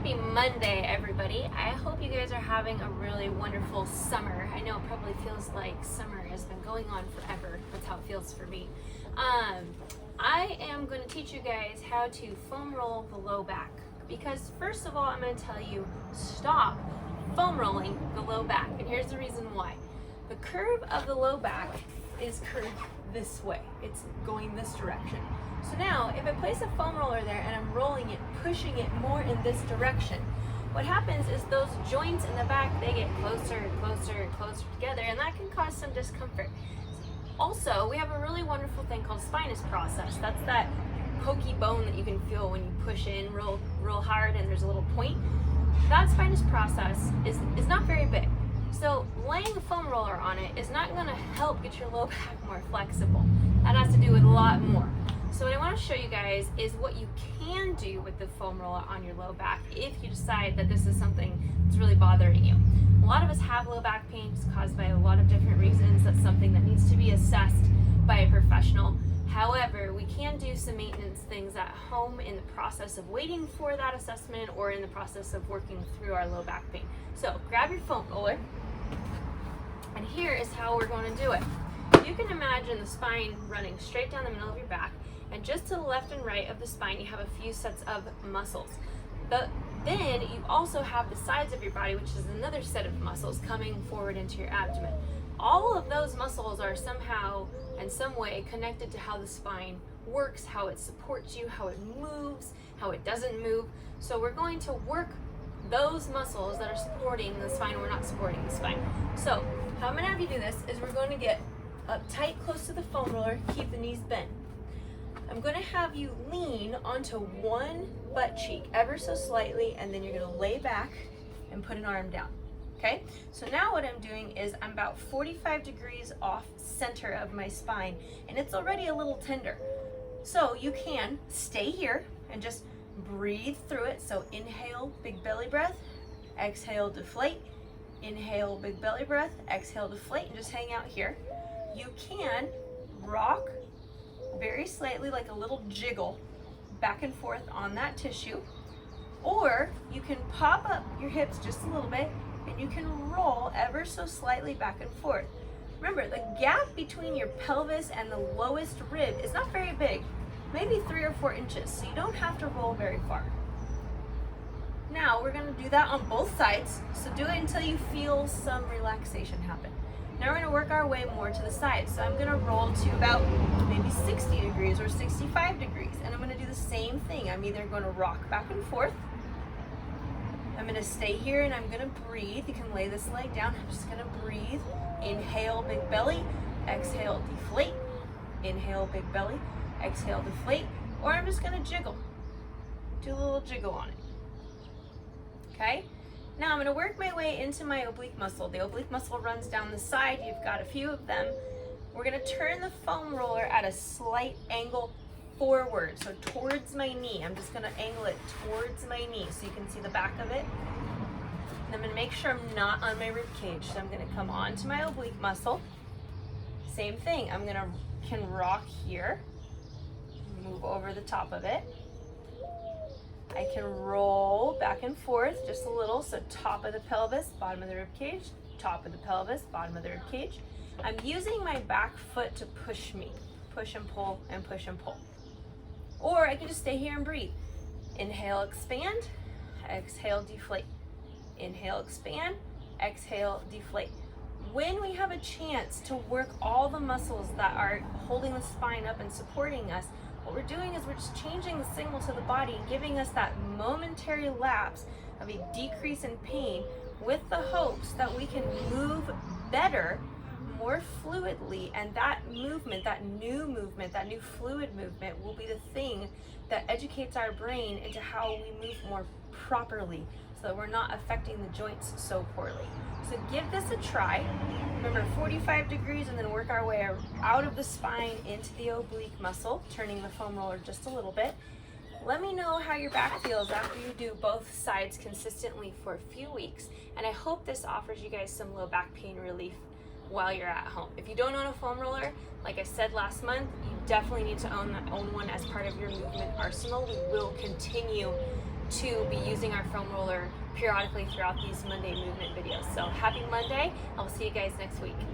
Happy Monday, everybody. I hope you guys are having a really wonderful summer. I know it probably feels like summer has been going on forever. That's how it feels for me. I am going to teach you guys how to foam roll the low back, because first of all, I'm going to tell you stop foam rolling the low back, and here's the reason why. The curve of the low back is curved this way. It's going this direction. So now, if I place a foam roller there and I'm rolling it, pushing it more in this direction, what happens is those joints in the back, they get closer and closer and closer together, and that can cause some discomfort. Also, we have a really wonderful thing called spinous process. That's that pokey bone that you can feel when you push in real hard and there's a little point. That spinous process is not very big. So laying a foam roller on it is not going to help get your low back more flexible. That has to do with a lot more. So what I want to show you guys is what you can do with the foam roller on your low back if you decide that this is something that's really bothering you. A lot of us have low back pain. It's caused by a lot of different reasons. That's something that needs to be assessed by a professional. However, we can do some maintenance things at home in the process of waiting for that assessment or in the process of working through our low back pain. So grab your foam roller, and here is how we're going to do it. You can imagine the spine running straight down the middle of your back, and just to the left and right of the spine you have a few sets of muscles. Then you also have the sides of your body, which is another set of muscles coming forward into your abdomen. All of those muscles are somehow in some way connected to how the spine works, how it supports you, how it moves, how it doesn't move. So we're going to work those muscles that are supporting the spine. We're not supporting the spine. So how I'm going to have you do this is we're going to get up tight close to the foam roller, keep the knees bent. I'm going to have you lean onto one butt cheek ever so slightly, and then you're going to lay back and put an arm down. Okay? So now what I'm doing is I'm about 45 degrees off center of my spine, and it's already a little tender. So you can stay here and just breathe through it. So inhale, big belly breath, exhale, deflate, inhale, big belly breath, exhale, deflate, and just hang out here. You can rock very slightly, like a little jiggle, back and forth on that tissue, or you can pop up your hips just a little bit and you can roll ever so slightly back and forth. Remember, the gap between your pelvis and the lowest rib is not very big, maybe 3 or 4 inches, so you don't have to roll very far. Now we're going to do that on both sides, so do it until you feel some relaxation happen. Now we're going to work our way more to the side. So I'm going to roll to about maybe 60 degrees or 65 degrees. And I'm going to do the same thing. I'm either going to rock back and forth. I'm going to stay here and I'm going to breathe. You can lay this leg down. I'm just going to breathe. Inhale, big belly. Exhale, deflate. Inhale, big belly. Exhale, deflate. Or I'm just going to jiggle. Do a little jiggle on it. Okay? Now I'm going to work my way into my oblique muscle. The oblique muscle runs down the side. You've got a few of them. We're going to turn the foam roller at a slight angle forward, so towards my knee. I'm just going to angle it towards my knee so you can see the back of it. And I'm going to make sure I'm not on my rib cage. So I'm going to come onto my oblique muscle. Same thing. Can rock here. Move over the top of it. I can roll back and forth just a little, so top of the pelvis, bottom of the rib cage, top of the pelvis, bottom of the rib cage. I'm using my back foot to push me, push and pull and push and pull. Or I can just stay here and breathe. Inhale, expand, exhale, deflate. Inhale, expand, exhale, deflate. When we have a chance to work all the muscles that are holding the spine up and supporting us, what we're doing is we're just changing the signal to the body, giving us that momentary lapse of a decrease in pain with the hopes that we can move better, more fluidly, and that movement, that new fluid movement will be the thing that educates our brain into how we move more properly so that we're not affecting the joints so poorly. So give this a try. Remember, 45 degrees, and then work our way out of the spine into the oblique muscle, turning the foam roller just a little bit. Let me know how your back feels after you do both sides consistently for a few weeks, and I hope this offers you guys some low back pain relief while you're at home. If you don't own a foam roller, like I said last month, you definitely need to own one as part of your movement arsenal. We will continue to be using our foam roller periodically throughout these Monday movement videos. So happy Monday. I will see you guys next week.